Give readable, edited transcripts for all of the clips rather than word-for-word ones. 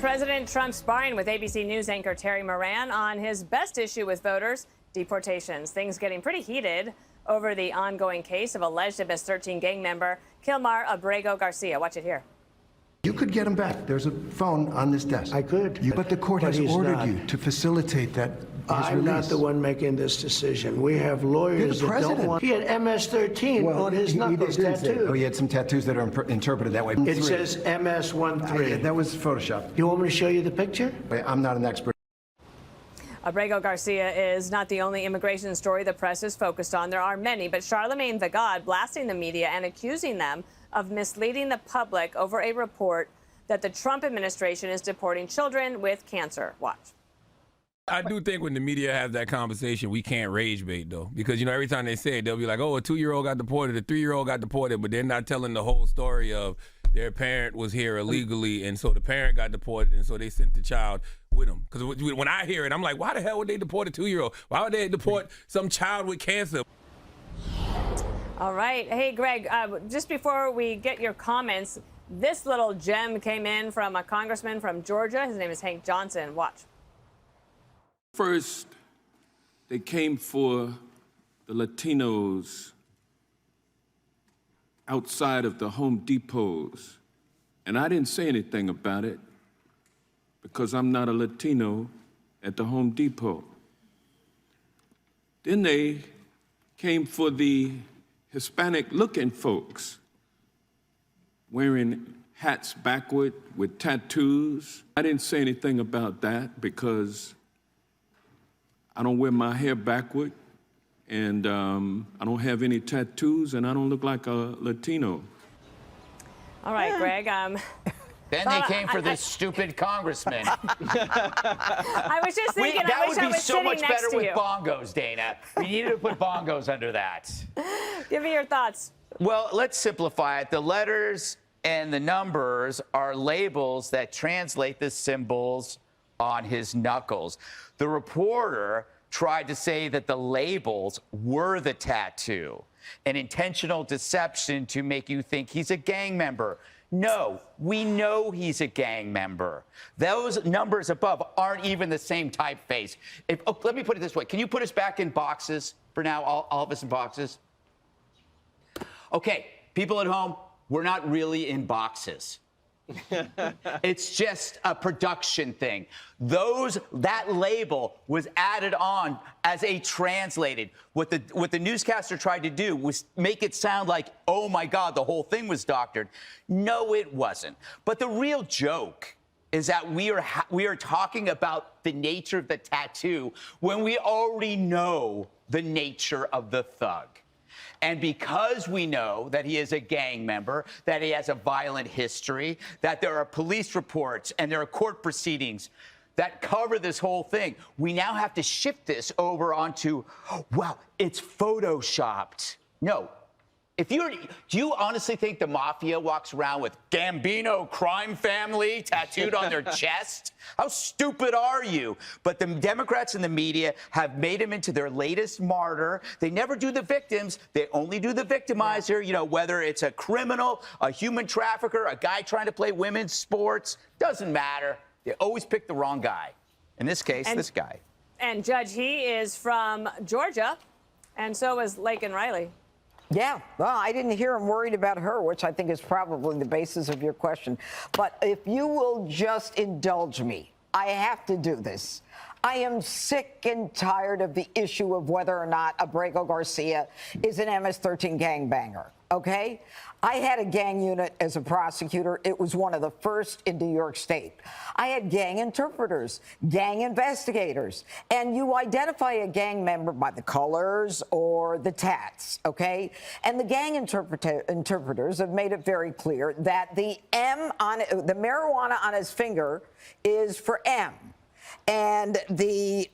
President Trump sparring with ABC News anchor Terry Moran on his best issue with voters, deportations. Things getting pretty heated over the ongoing case of alleged MS-13 gang member Kilmar Abrego Garcia. Watch it here. You could get him back. There's a phone on this desk. I could. But the court has ordered you to facilitate that. I'm not the one making this decision. We have lawyers that don't want. He had MS-13 on his knuckles tattooed. Oh, he had some tattoos that are interpreted that way. It says MS-13. That was Photoshop. You want me to show you the picture? I'm not an expert. Abrego Garcia is not the only immigration story the press is focused on. There are many, but Charlemagne the God blasting the media and accusing them of misleading the public over a report that the Trump administration is deporting children with cancer. Watch. I do think when the media has that conversation, we can't rage bait, though. Because, you know, every time they say it, they'll be like, oh, a 2-year-old got deported, a 3-year-old got deported, but they're not telling the whole story of their parent was here illegally, and so the parent got deported, and so they sent the child with them. Because when I hear it, I'm like, why the hell would they deport a 2-year-old? Why would they deport some child with cancer? All right. Hey, Greg, just before we get your comments, this little gem came in from a congressman from Georgia. His name is Hank Johnson. Watch. First, they came for the Latinos outside of the Home Depots, and I didn't say anything about it because I'm not a Latino at the Home Depot. Then they came for the Hispanic-looking folks wearing hats backward with tattoos. I didn't say anything about that because I don't wear my hair backward, and I don't have any tattoos, and I don't look like a Latino. All right, Greg. Then they came for this stupid congressman. I was just thinking, that I wish would I be was so sitting much next better to with you. bongos, Dana. We needed to put bongos under that. Give me your thoughts. Well, let's simplify it. The letters and the numbers are labels that translate the symbols on his knuckles. The reporter tried to say that the labels were the tattoo, an intentional deception to make you think he's a gang member. No, we know he's a gang member. Those numbers above aren't even the same typeface. Let me put it this way. Can you put us back in boxes for now, all of us in boxes? Okay, people at home, we're not really in boxes. It's just a production thing. That label was added on as a translated. What the newscaster tried to do was make it sound like, oh my God, the whole thing was doctored. No, it wasn't. But the real joke is that we are talking about the nature of the tattoo when we already know the nature of the thug. And because we know that he is a gang member, that he has a violent history, that there are police reports and there are court proceedings that cover this whole thing, we now have to shift this over onto, well, it's photoshopped. No. Do you honestly think the mafia walks around with Gambino crime family tattooed on their chest? How stupid are you? But the Democrats and the media have made him into their latest martyr. They never do the victims. They only do the victimizer, you know, whether it's a criminal, a human trafficker, a guy trying to play women's sports. Doesn't matter. They always pick the wrong guy. In this case, this guy. And Judge, he is from Georgia, and so is Laken Riley. Yeah, well, I didn't hear him worried about her, which I think is probably the basis of your question. But if you will just indulge me, I have to do this. I am sick and tired of the issue of whether or not Abrego Garcia is an MS-13 gangbanger, okay? I had a gang unit as a prosecutor. It was one of the first in New York State. I had gang interpreters, gang investigators, and you identify a gang member by the colors or the tats, okay? And the gang interpreters have made it very clear that the marijuana on his finger is for M. And the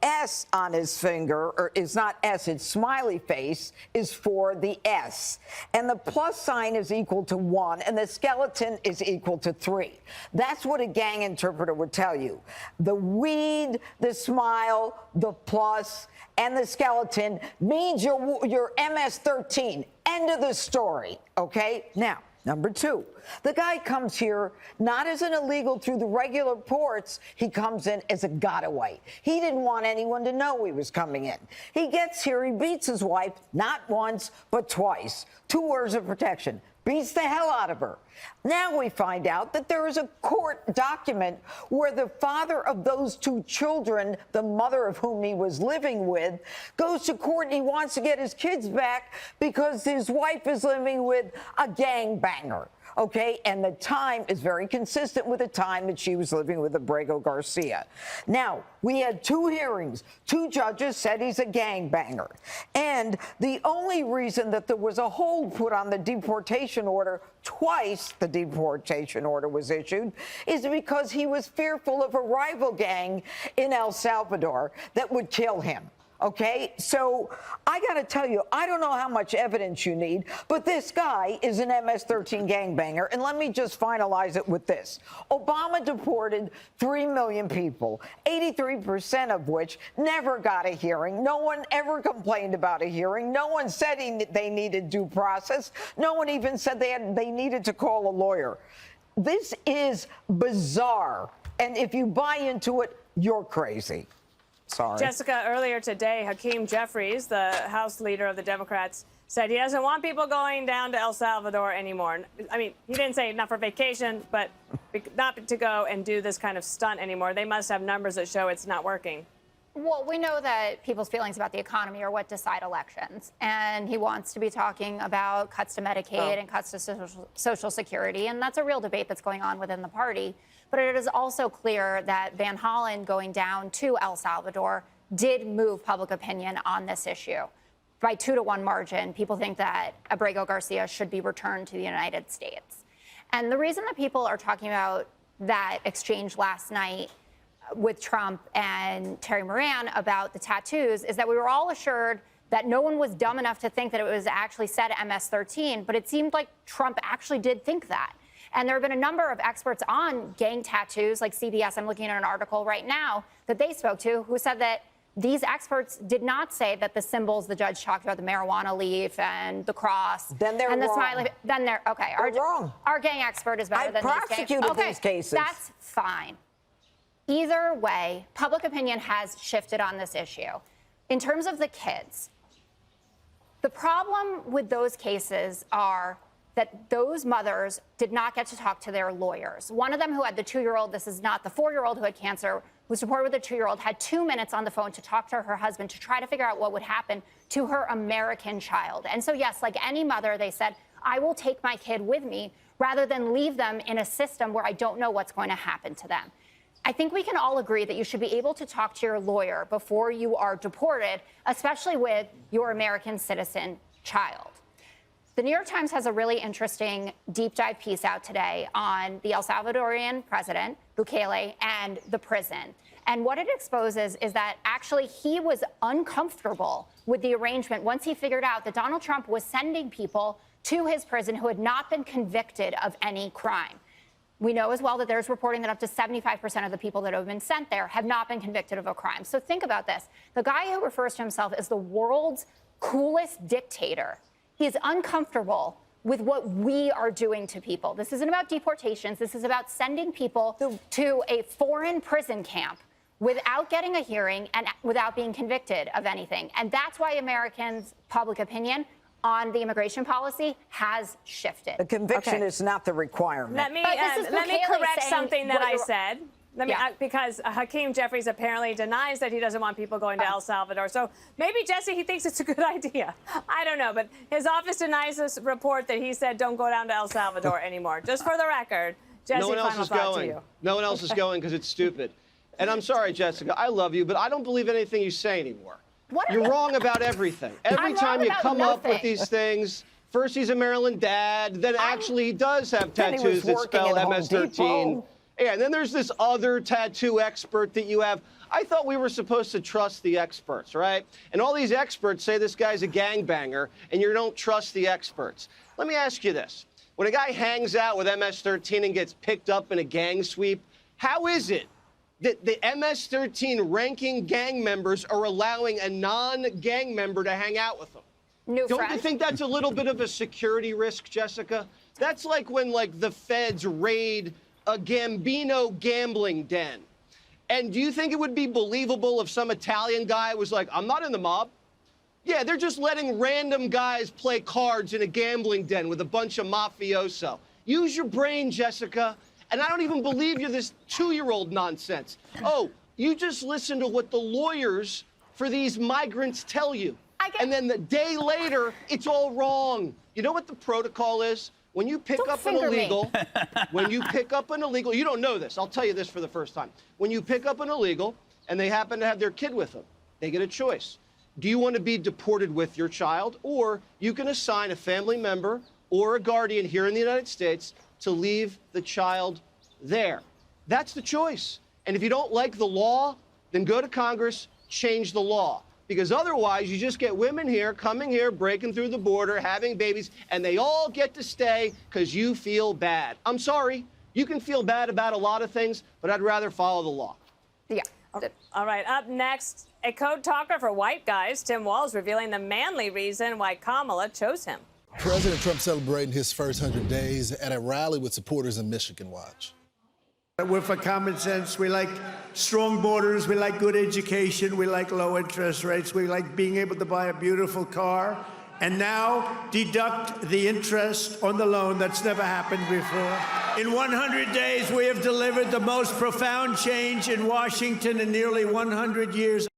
S on his finger, or is not S, it's smiley face, is for the S. And the plus sign is equal to 1, and the skeleton is equal to 3. That's what a gang interpreter would tell you. The weed, the smile, the plus, and the skeleton means you're MS-13. End of the story, okay? Now, Number two, the guy comes here not as an illegal through the regular ports. He comes in as a getaway. He didn't want anyone to know he was coming in. He gets here, he beats his wife, not once, but twice. 2 orders of protection. Beats the hell out of her. Now we find out that there is a court document where the father of those 2 children, the mother of whom he was living with, goes to court and he wants to get his kids back because his wife is living with a gangbanger. Okay, and the time is very consistent with the time that she was living with Abrego Garcia. Now, we had 2 hearings. 2 judges said he's a gangbanger. And the only reason that there was a hold put on the deportation order, twice the deportation order was issued, is because he was fearful of a rival gang in El Salvador that would kill him. Okay, so I got to tell you, I don't know how much evidence you need, but this guy is an MS-13 gangbanger. And let me just finalize it with this. Obama deported 3 million people, 83% of which never got a hearing. No one ever complained about a hearing. No one said they needed due process. No one even said they needed to call a lawyer. This is bizarre. And if you buy into it, you're crazy. Sorry. Jessica, earlier today, Hakeem Jeffries, the House leader of the Democrats, said he doesn't want people going down to El Salvador anymore. I mean, he didn't say not for vacation, but not to go and do this kind of stunt anymore. They must have numbers that show it's not working. Well, we know that people's feelings about the economy are what decide elections. And he wants to be talking about cuts to Medicaid and cuts to Social Security. And that's a real debate that's going on within the party. But it is also clear that Van Hollen going down to El Salvador did move public opinion on this issue. By 2-to-1 margin, people think that Abrego Garcia should be returned to the United States. And the reason that people are talking about that exchange last night with Trump and Terry Moran about the tattoos is that we were all assured that no one was dumb enough to think that it was actually said MS-13, but it seemed like Trump actually did think that. And there have been a number of experts on gang tattoos, like CBS. I'm looking at an article right now that they spoke to, who said that these experts did not say that the symbols the judge talked about, the marijuana leaf and the cross, then they're and the wrong. smiley. Then they're okay. They're wrong. Our gang expert is better than these gangs. I prosecuted these cases. That's fine. Either way, public opinion has shifted on this issue. In terms of the kids, the problem with those cases are that those mothers did not get to talk to their lawyers. One of them who had the 2-year-old, this is not the 4-year-old who had cancer, was reported with a 2-year-old, had 2 minutes on the phone to talk to her husband to try to figure out what would happen to her American child. And so, yes, like any mother, they said, I will take my kid with me rather than leave them in a system where I don't know what's going to happen to them. I think we can all agree that you should be able to talk to your lawyer before you are deported, especially with your American citizen child. The New York Times has a really interesting deep dive piece out today on the El Salvadorian president, Bukele, and the prison. And what it exposes is that actually he was uncomfortable with the arrangement once he figured out that Donald Trump was sending people to his prison who had not been convicted of any crime. We know as well that there's reporting that up to 75% of the people that have been sent there have not been convicted of a crime. So think about this. The guy who refers to himself as the world's coolest dictator, he is uncomfortable with what we are doing to people. This isn't about deportations. This is about sending people to a foreign prison camp without getting a hearing and without being convicted of anything. And that's why Americans' public opinion on the immigration policy has shifted. The conviction is not the requirement. Let me correct something that I said. Because Hakeem Jeffries apparently denies that he doesn't want people going to El Salvador. So maybe, Jesse, he thinks it's a good idea. I don't know. But his office denies this report that he said don't go down to El Salvador anymore. Just for the record, Jesse, no one else is going. No one else is going because it's stupid. And I'm sorry, Jessica, I love you, but I don't believe anything you say anymore. You're wrong about everything. Every time you come up with these things, first he's a Maryland dad, then actually he does have tattoos that spell MS-13. Yeah, and then there's this other tattoo expert that you have. I thought we were supposed to trust the experts, right? And all these experts say this guy's a gangbanger, and you don't trust the experts. Let me ask you this. When a guy hangs out with MS-13 and gets picked up in a gang sweep, how is it that the MS-13 ranking gang members are allowing a non-gang member to hang out with them? Don't you think that's a little bit of a security risk, Jessica? That's like when, like, the feds raid a Gambino gambling den. And do you think it would be believable if some Italian guy was like, I'm not in the mob? Yeah, they're just letting random guys play cards in a gambling den with a bunch of mafioso. Use your brain, Jessica. And I don't even believe you're this 2-year-old nonsense. Oh, you just listen to what the lawyers for these migrants tell you. And then the day later, it's all wrong. You know what the protocol is? When you pick up an illegal, you don't know this. I'll tell you this for the first time. When you pick up an illegal and they happen to have their kid with them, they get a choice. Do you want to be deported with your child, or you can assign a family member or a guardian here in the United States to leave the child there? That's the choice. And if you don't like the law, then go to Congress, change the law. Because otherwise, you just get women here, coming here, breaking through the border, having babies, and they all get to stay because you feel bad. I'm sorry. You can feel bad about a lot of things, but I'd rather follow the law. Yeah. All right, up next, a code talker for white guys, Tim Walz, revealing the manly reason why Kamala chose him. President Trump celebrating his first 100 days at a rally with supporters in Michigan. Watch. We're for common sense. We like strong borders. We like good education. We like low interest rates. We like being able to buy a beautiful car. And now deduct the interest on the loan. That's never happened before. In 100 days, we have delivered the most profound change in Washington in nearly 100 years.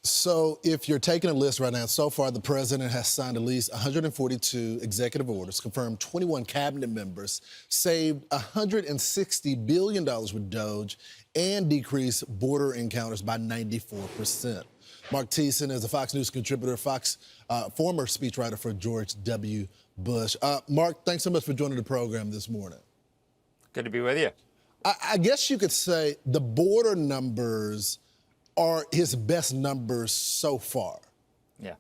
So if you're taking a list right now, so far the president has signed at least 142 executive orders, confirmed 21 cabinet members, saved $160 billion with DOGE, and decreased border encounters by 94%. Mark Thiessen is a Fox News contributor, former speechwriter for George W. Bush. Mark, thanks so much for joining the program this morning. Good to be with you. I guess you could say the border numbers are his best numbers so far. Yeah.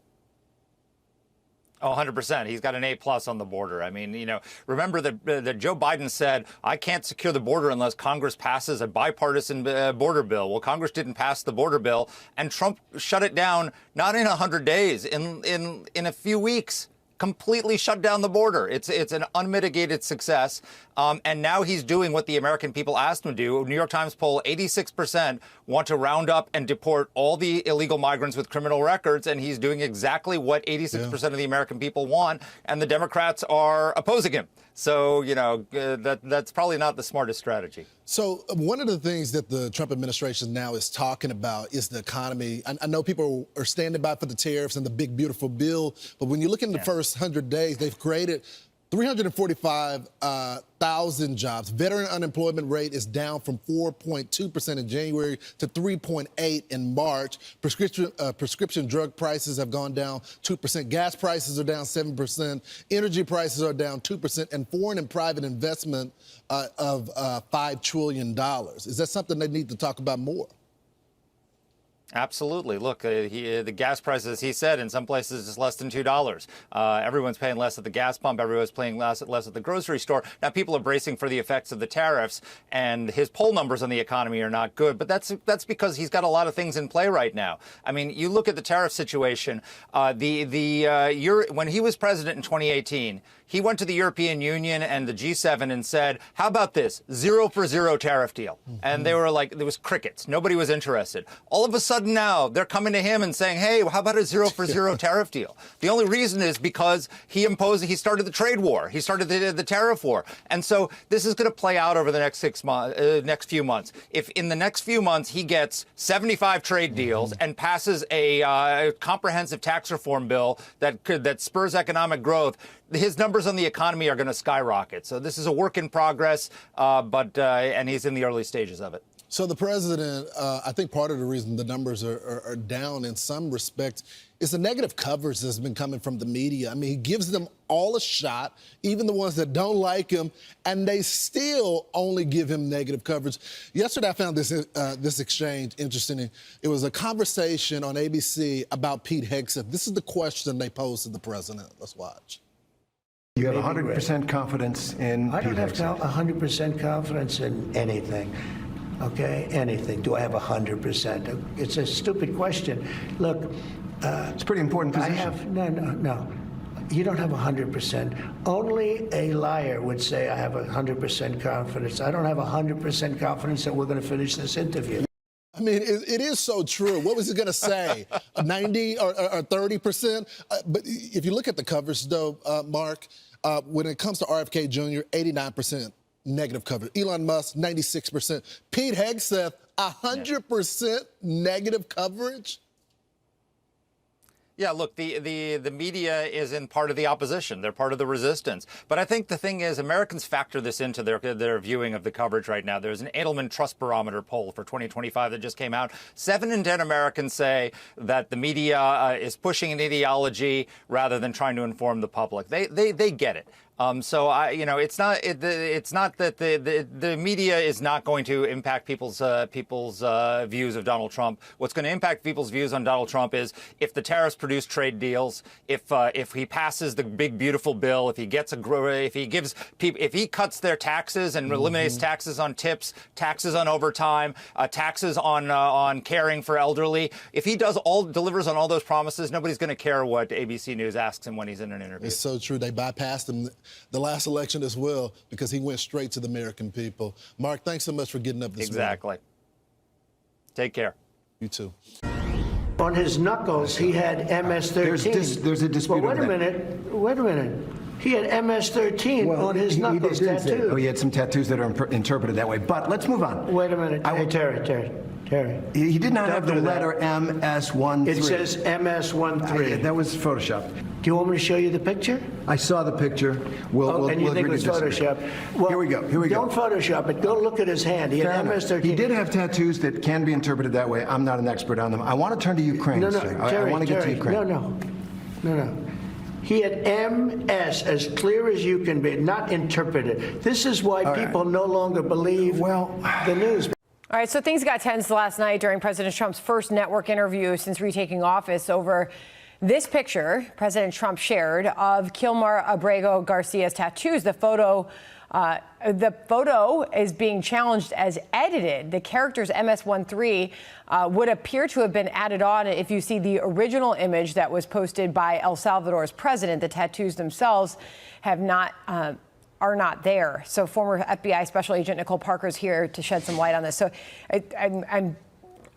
Oh, 100%. He's got an A+ on the border. I mean, you know, remember that Joe Biden said, I can't secure the border unless Congress passes a bipartisan border bill. Well, Congress didn't pass the border bill, and Trump shut it down, not in 100 days, in a few weeks. Completely shut down the border. It's an unmitigated success. And now he's doing what the American people asked him to do. New York Times poll, 86% want to round up and deport all the illegal migrants with criminal records. And he's doing exactly what 86% of the American people want. And the Democrats are opposing him. So, you know, that's probably not the smartest strategy. So one of the things that the Trump administration now is talking about is the economy. I know people are standing by for the tariffs and the big, beautiful bill. But when you look in the first 100 days, they've created 345,000 jobs. Veteran unemployment rate is down from 4.2% in January to 3.8% in March. Prescription drug prices have gone down 2%. Gas prices are down 7%. Energy prices are down 2%. And foreign and private investment of $5 trillion. Is that something they need to talk about more? Absolutely. Look, the gas prices, he said, in some places is less than $2. Everyone's paying less at the gas pump. Everyone's paying less at the grocery store. Now, people are bracing for the effects of the tariffs, and his poll numbers on the economy are not good. But that's because he's got a lot of things in play right now. I mean, you look at the tariff situation. When he was president in 2018, he went to the European Union and the G7 and said, how about this 0-for-0 tariff deal? Mm-hmm. And they were like, there was crickets. Nobody was interested. All of a sudden now they're coming to him and saying, hey, how about a 0-for-0 tariff deal? The only reason is because he started the trade war. He started the tariff war. And so this is going to play out over the next next few months. If in the next few months he gets 75 trade deals and passes a comprehensive tax reform bill that spurs economic growth, his numbers on the economy are going to skyrocket. So this is a work in progress, and he's in the early stages of it. So the president, I think part of the reason the numbers are down in some respects is the negative coverage that's been coming from the media. I mean, he gives them all a shot, even the ones that don't like him, and they still only give him negative coverage. Yesterday, I found this exchange interesting. It was a conversation on ABC about Pete Hegseth. This is the question they posed to the president. Let's watch. You have 100% confidence in I don't Pete have Hegseth. 100% confidence in anything. Okay, anything. Do I have 100%? It's a stupid question. Look, it's a pretty important position. No. You don't have 100%. Only a liar would say I have 100% confidence. I don't have 100% confidence that we're going to finish this interview. I mean, it is so true. What was he going to say? 90 or 30%? But if you look at the coverage, though, Mark, when it comes to RFK Jr., 89% negative coverage. Elon Musk, 96%. Pete Hegseth, 100% negative coverage. Yeah, look, the media is in part of the opposition. They're part of the resistance. But I think the thing is, Americans factor this into their viewing of the coverage right now. There's an Edelman Trust Barometer poll for 2025 that just came out. 7 in 10 Americans say that the media is pushing an ideology rather than trying to inform the public. They get it. So it's not that the media is not going to impact people's views of Donald Trump. What's going to impact people's views on Donald Trump is if the tariffs produce trade deals, if he passes the big beautiful bill, if he cuts their taxes and eliminates taxes on tips, taxes on overtime, taxes on caring for elderly. If he delivers on all those promises, nobody's going to care what ABC News asks him when he's in an interview. It's so true. They bypassed him the last election as well because he went straight to the American people. Mark, thanks so much for getting up this morning. Exactly. Take care. You too. On his knuckles, he had MS-13. There's a dispute. Well, wait a minute. He had MS-13 on his knuckles tattooed. Oh, he had some tattoos that are interpreted that way. But let's move on. Wait a minute. Hey, Terry. He did not have the letter MS-13. It says MS-13. That was Photoshop. Do you want me to show you the picture? I saw the picture. And you think it was Photoshop? Well, here we go. Don't Photoshop it. Go look at his hand. He had MS-13. He did have tattoos that can be interpreted that way. I'm not an expert on them. I want to turn to Ukraine. I want to get to Ukraine. No. He had MS as clear as you can be, not interpreted. This is why people no longer believe the news. All right, so things got tense last night during President Trump's first network interview since retaking office over this picture President Trump shared of Kilmar Abrego Garcia's tattoos. The photo is being challenged as edited. The characters MS-13 would appear to have been added on if you see the original image that was posted by El Salvador's president. The tattoos themselves are not there. So former FBI Special Agent Nicole Parker is here to shed some light on this. So I'm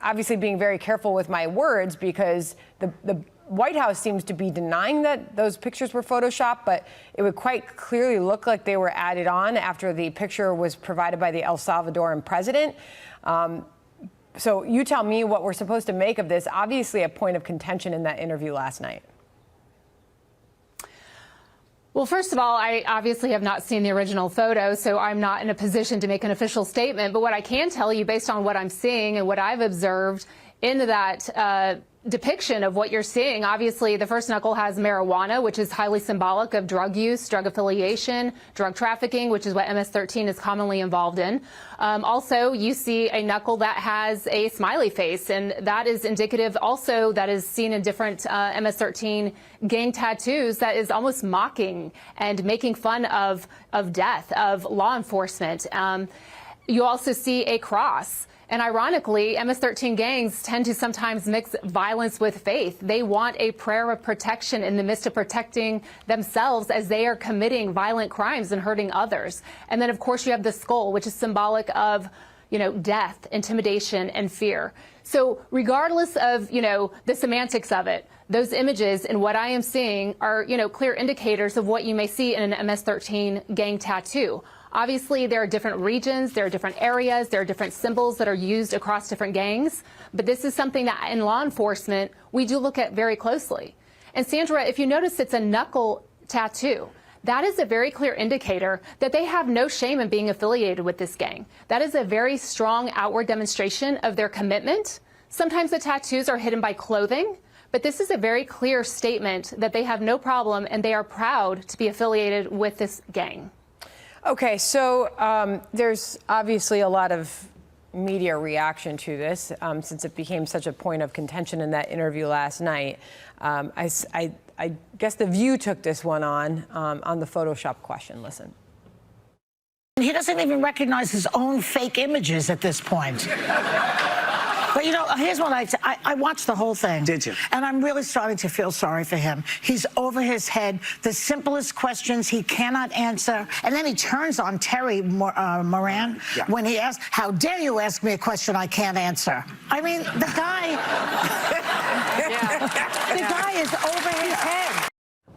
obviously being very careful with my words because the White House seems to be denying that those pictures were Photoshopped, but it would quite clearly look like they were added on after the picture was provided by the El Salvadoran president. So you tell me what we're supposed to make of this. Obviously a point of contention in that interview last night. Well, first of all, I obviously have not seen the original photo, so I'm not in a position to make an official statement. But what I can tell you, based on what I'm seeing and what I've observed in that depiction of what you're seeing, obviously the first knuckle has marijuana, which is highly symbolic of drug use, drug affiliation, drug trafficking, which is what MS-13 is commonly involved in. Also, you see a knuckle that has a smiley face, and that is indicative also that is seen in different MS-13 gang tattoos that is almost mocking and making fun of death, of law enforcement. You also see a cross. And ironically, MS-13 gangs tend to sometimes mix violence with faith. They want a prayer of protection in the midst of protecting themselves as they are committing violent crimes and hurting others. And then, of course, you have the skull, which is symbolic of, death, intimidation, and fear. So regardless of, the semantics of it, those images and what I am seeing are, clear indicators of what you may see in an MS-13 gang tattoo. Obviously, there are different regions, there are different areas, there are different symbols that are used across different gangs. But this is something that in law enforcement, we do look at very closely. And Sandra, if you notice, it's a knuckle tattoo. That is a very clear indicator that they have no shame in being affiliated with this gang. That is a very strong outward demonstration of their commitment. Sometimes the tattoos are hidden by clothing, but this is a very clear statement that they have no problem and they are proud to be affiliated with this gang. Okay, so there's obviously a lot of media reaction to this since it became such a point of contention in that interview last night. I guess The View took this one on the Photoshop question. Listen. He doesn't even recognize his own fake images at this point. But, here's what I'd say. I watched the whole thing. Did you? And I'm really starting to feel sorry for him. He's over his head. The simplest questions he cannot answer. And then he turns on Terry Moran when he asks, how dare you ask me a question I can't answer? I mean, the guy, the guy is over his head.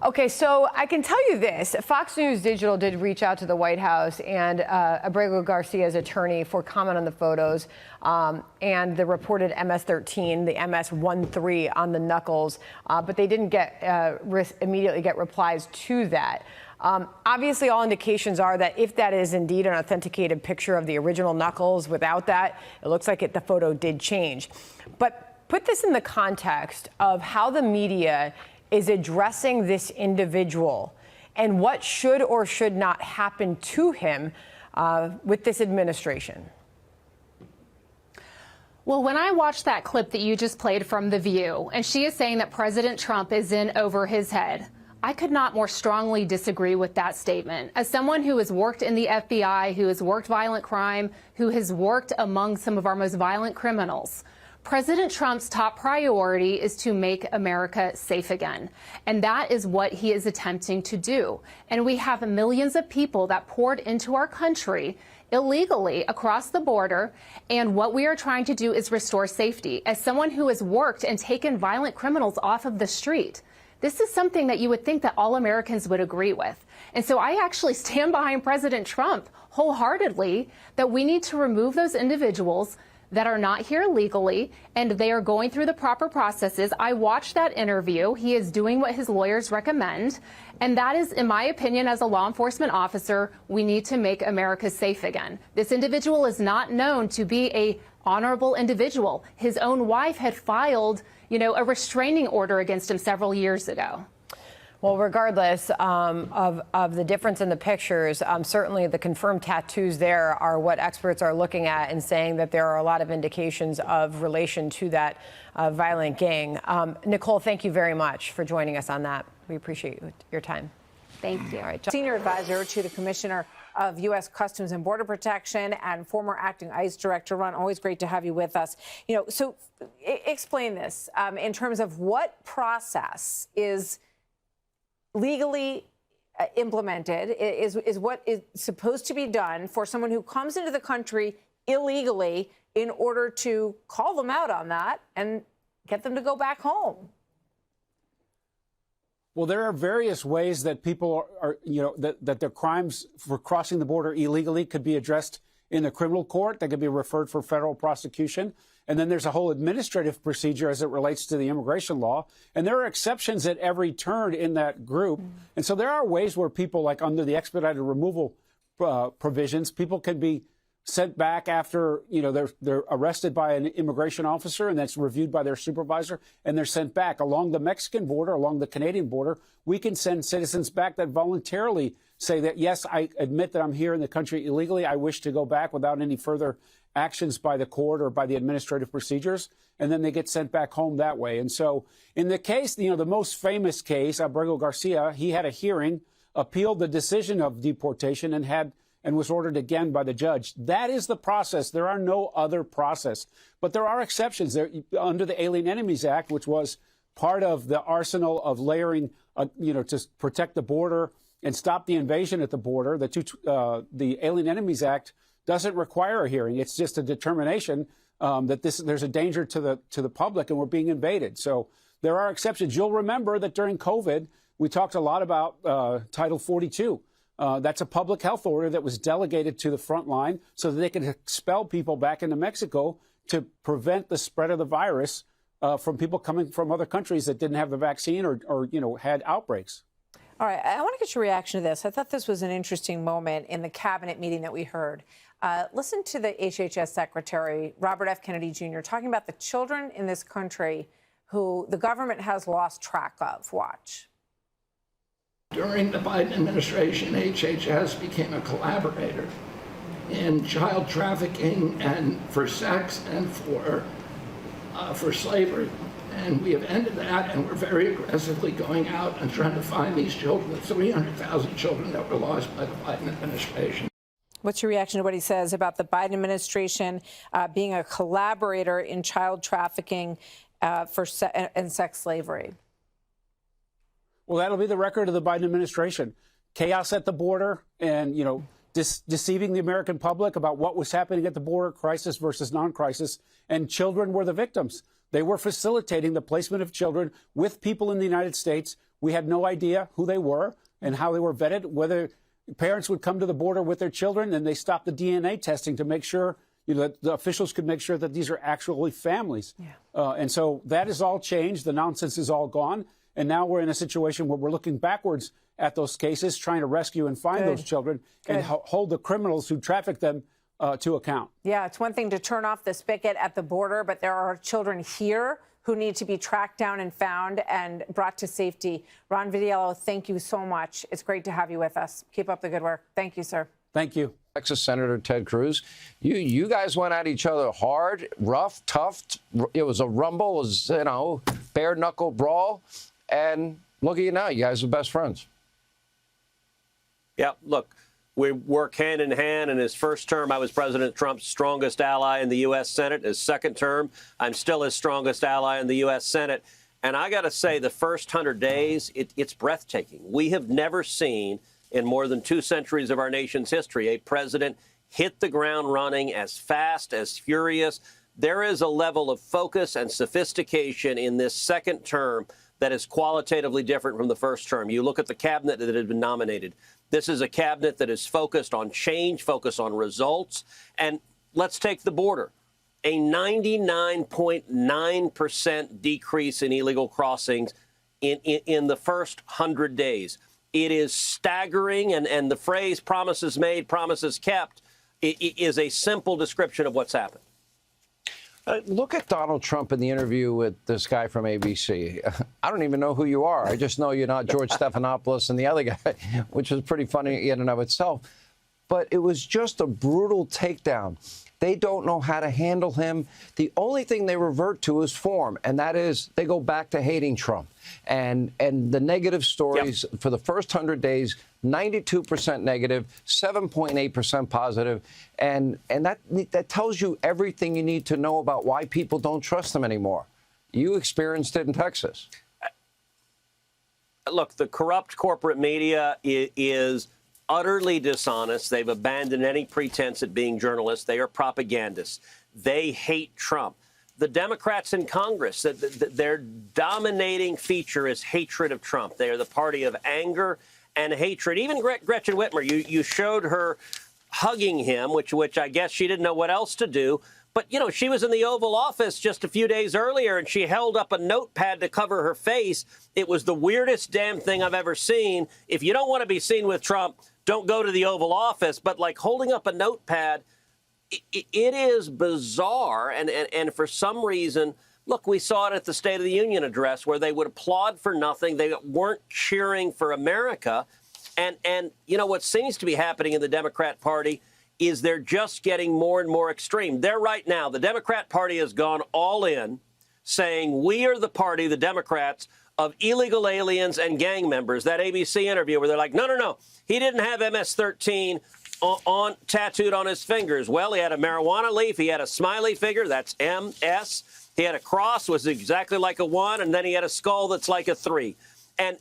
Okay, so I can tell you this. Fox News Digital did reach out to the White House and Abrego Garcia's attorney for comment on the photos and the reported MS-13, the MS-13 on the knuckles, but they didn't immediately get replies to that. Obviously, all indications are that if that is indeed an authenticated picture of the original knuckles, without that, it looks like the photo did change. But put this in the context of how the media is addressing this individual and what should or should not happen to him with this administration. Well, when I watched that clip that you just played from The View, and she is saying that President Trump is in over his head, I could not more strongly disagree with that statement. As someone who has worked in the FBI, who has worked violent crime, who has worked among some of our most violent criminals, President Trump's top priority is to make America safe again. And that is what he is attempting to do. And we have millions of people that poured into our country illegally across the border. And what we are trying to do is restore safety. As someone who has worked and taken violent criminals off of the street, this is something that you would think that all Americans would agree with. And so I actually stand behind President Trump wholeheartedly that we need to remove those individuals that are not here legally, and they are going through the proper processes. I watched that interview. He is doing what his lawyers recommend. And that is, in my opinion, as a law enforcement officer, we need to make America safe again. This individual is not known to be a honorable individual. His own wife had filed, a restraining order against him several years ago. Well, regardless of the difference in the pictures, certainly the confirmed tattoos there are what experts are looking at and saying that there are a lot of indications of relation to that violent gang. Nicole, thank you very much for joining us on that. We appreciate your time. Thank you. All right, Senior advisor to the Commissioner of U.S. Customs and Border Protection and former acting ICE director. Ron, always great to have you with us. So explain this in terms of what process is legally implemented, is what is supposed to be done for someone who comes into the country illegally in order to call them out on that and get them to go back home. Well, there are various ways that people are that their crimes for crossing the border illegally could be addressed in the criminal court. They could be referred for federal prosecution. And then there's a whole administrative procedure as it relates to the immigration law. And there are exceptions at every turn in that group. And so there are ways where people, like under the expedited removal provisions, people can be sent back after, they're arrested by an immigration officer, and that's reviewed by their supervisor, and they're sent back. Along the Mexican border, along the Canadian border, we can send citizens back that voluntarily say that, yes, I admit that I'm here in the country illegally. I wish to go back without any further actions by the court or by the administrative procedures, and then they get sent back home that way. And so in the case, the most famous case, Abrego Garcia, he had a hearing, appealed the decision of deportation, and was ordered again by the judge. That is the process. There are no other process. But there are exceptions. There, under the Alien Enemies Act, which was part of the arsenal of layering, to protect the border and stop the invasion at the border, the Alien Enemies Act doesn't require a hearing. It's just a determination that there's a danger to the public and we're being invaded. So there are exceptions. You'll remember that during COVID, we talked a lot about Title 42. That's a public health order that was delegated to the front line so that they could expel people back into Mexico to prevent the spread of the virus from people coming from other countries that didn't have the vaccine or had outbreaks. All right, I want to get your reaction to this. I thought this was an interesting moment in the cabinet meeting that we heard. Listen to the HHS Secretary, Robert F. Kennedy Jr., talking about the children in this country who the government has lost track of. Watch. During the Biden administration, HHS became a collaborator in child trafficking and for sex and for slavery. And we have ended that, and we're very aggressively going out and trying to find these children, the 300,000 children that were lost by the Biden administration. What's your reaction to what he says about the Biden administration being a collaborator in child trafficking and sex slavery. Well, that'll be the record of the Biden administration. Chaos at the border and, deceiving the American public about what was happening at the border, crisis versus non-crisis, and children were the victims. They were facilitating the placement of children with people in the United States. We had no idea who they were and how they were vetted, whether parents would come to the border with their children, and they stopped the DNA testing to make sure that the officials could make sure that these are actually families. Yeah. And so that has all changed. The nonsense is all gone. And now we're in a situation where we're looking backwards at those cases, trying to rescue and find those children and hold the criminals who traffic them to account. Yeah, it's one thing to turn off the spigot at the border, but there are children here who need to be tracked down and found and brought to safety. Ron Vitiello, thank you so much. It's great to have you with us. Keep up the good work. Thank you, sir. Thank you. Texas Senator Ted Cruz, you guys went at each other hard, rough, tough. It was a rumble, it was, bare knuckle brawl. And look at you now. You guys are best friends. Yeah, look, we work hand in hand. In his first term, I was President Trump's strongest ally in the U.S. Senate. His second term, I'm still his strongest ally in the U.S. Senate. And I got to say, the first 100 days, it's breathtaking. We have never seen in more than 2 centuries of our nation's history a president hit the ground running as fast, as furious. There is a level of focus and sophistication in this second term that is qualitatively different from the first term. You look at the cabinet that had been nominated. This is a cabinet that is focused on change, focused on results. And let's take the border. A 99.9% decrease in illegal crossings in the first 100 days. It is staggering, and the phrase promises made, promises kept is a simple description of what's happened. Look at Donald Trump in the interview with this guy from ABC. I don't even know who you are. I just know you're not George Stephanopoulos and the other guy, which is pretty funny in and of itself. But it was just a brutal takedown. They don't know how to handle him. The only thing they revert to is form, and that is they go back to hating Trump. And the negative stories for the first 100 days, 92% negative, 7.8% positive. And that tells you everything you need to know about why people don't trust them anymore. You experienced it in Texas. Look, the corrupt corporate media is utterly dishonest. They've abandoned any pretense at being journalists. They are propagandists. They hate Trump. The Democrats in Congress, their dominating feature is hatred of Trump. They are the party of anger and hatred. Even Gretchen Whitmer, you showed her hugging him, which I guess she didn't know what else to do. But, she was in the Oval Office just a few days earlier, and she held up a notepad to cover her face. It was the weirdest damn thing I've ever seen. If you don't want to be seen with Trump, don't go to the Oval Office. But, holding up a notepad, it is bizarre. And for some reason, look, we saw it at the State of the Union address where they would applaud for nothing. They weren't cheering for America. And what seems to be happening in the Democrat Party is they're just getting more and more extreme. They're right now, the Democrat Party has gone all in, saying we are the party, the Democrats, of illegal aliens and gang members. That ABC interview where they're like, no, he didn't have MS-13 tattooed on his fingers. Well, he had a marijuana leaf, he had a smiley figure, that's MS. He had a cross, was exactly like a 1, and then he had a skull that's like a 3. And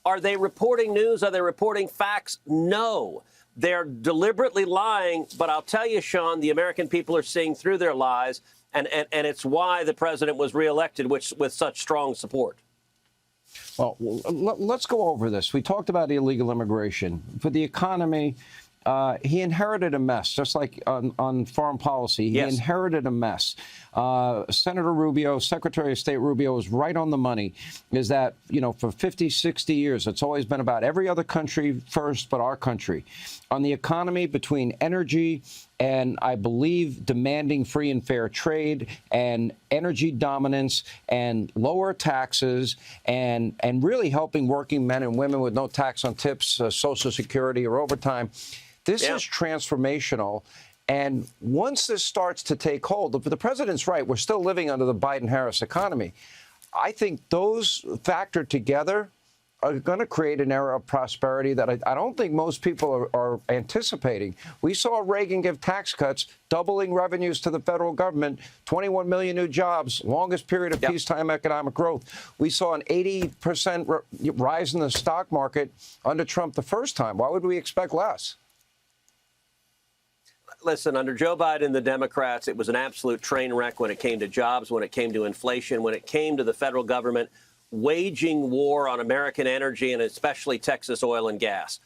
are they reporting news? Are they reporting facts? No. They're deliberately lying, but I'll tell you, Sean, the American people are seeing through their lies, and it's why the president was reelected with such strong support. Well, let's go over this. We talked about illegal immigration. For the economy, he inherited a mess, just like on foreign policy. He inherited a mess. Senator Rubio, Secretary of State Rubio, is right on the money, is that, for 50, 60 years, it's always been about every other country first, but our country. On the economy, between energy and, I believe, demanding free and fair trade and energy dominance and lower taxes and really helping working men and women with no tax on tips, Social Security or overtime. This is transformational. And once this starts to take hold, the president's right, we're still living under the Biden-Harris economy. I think those factored together going to create an era of prosperity that I don't think most people are anticipating. We saw Reagan give tax cuts, doubling revenues to the federal government, 21 million new jobs, longest period of peacetime economic growth. We saw an 80% rise in the stock market under Trump the first time. Why would we expect less? Listen, under Joe Biden and the Democrats, it was an absolute train wreck when it came to jobs, when it came to inflation, when it came to the federal government waging war on American energy and especially Texas oil and gas.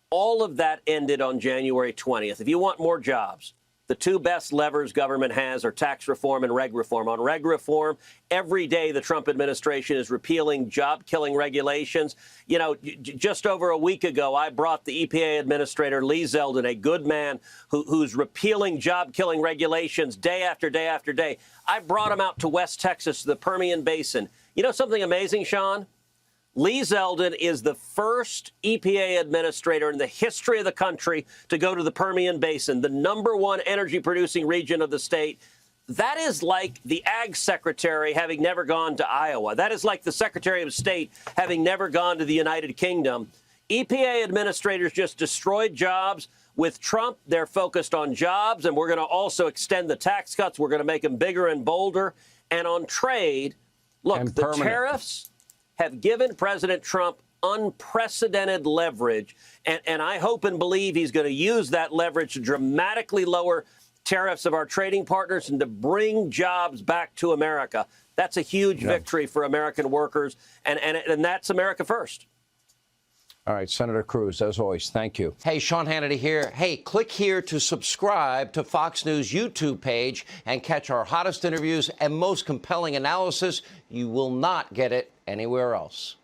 All of that ended on January 20th. If you want more jobs, the two best levers government has are tax reform and reg reform. On reg reform, every day the Trump administration is repealing job-killing regulations. You know, just over a week ago, I brought the EPA Administrator Lee Zeldin, a good man who's repealing job-killing regulations day after day after day. I brought him out to West Texas, to the Permian Basin. You know something amazing, Sean? Lee Zeldin is the first EPA administrator in the history of the country to go to the Permian Basin, the #1 energy-producing region of the state. That is like the Ag Secretary having never gone to Iowa. That is like the Secretary of State having never gone to the United Kingdom. EPA administrators just destroyed jobs. With Trump, they're focused on jobs, and we're going to also extend the tax cuts. We're going to make them bigger and bolder. And on trade, look, the tariffs have given President Trump unprecedented leverage, and I hope and believe he's going to use that leverage to dramatically lower tariffs of our trading partners and to bring jobs back to America. That's a huge victory for American workers, and that's America first. All right, Senator Cruz, as always, thank you. Hey, Sean Hannity here. Hey, click here to subscribe to Fox News YouTube page and catch our hottest interviews and most compelling analysis. You will not get it anywhere else.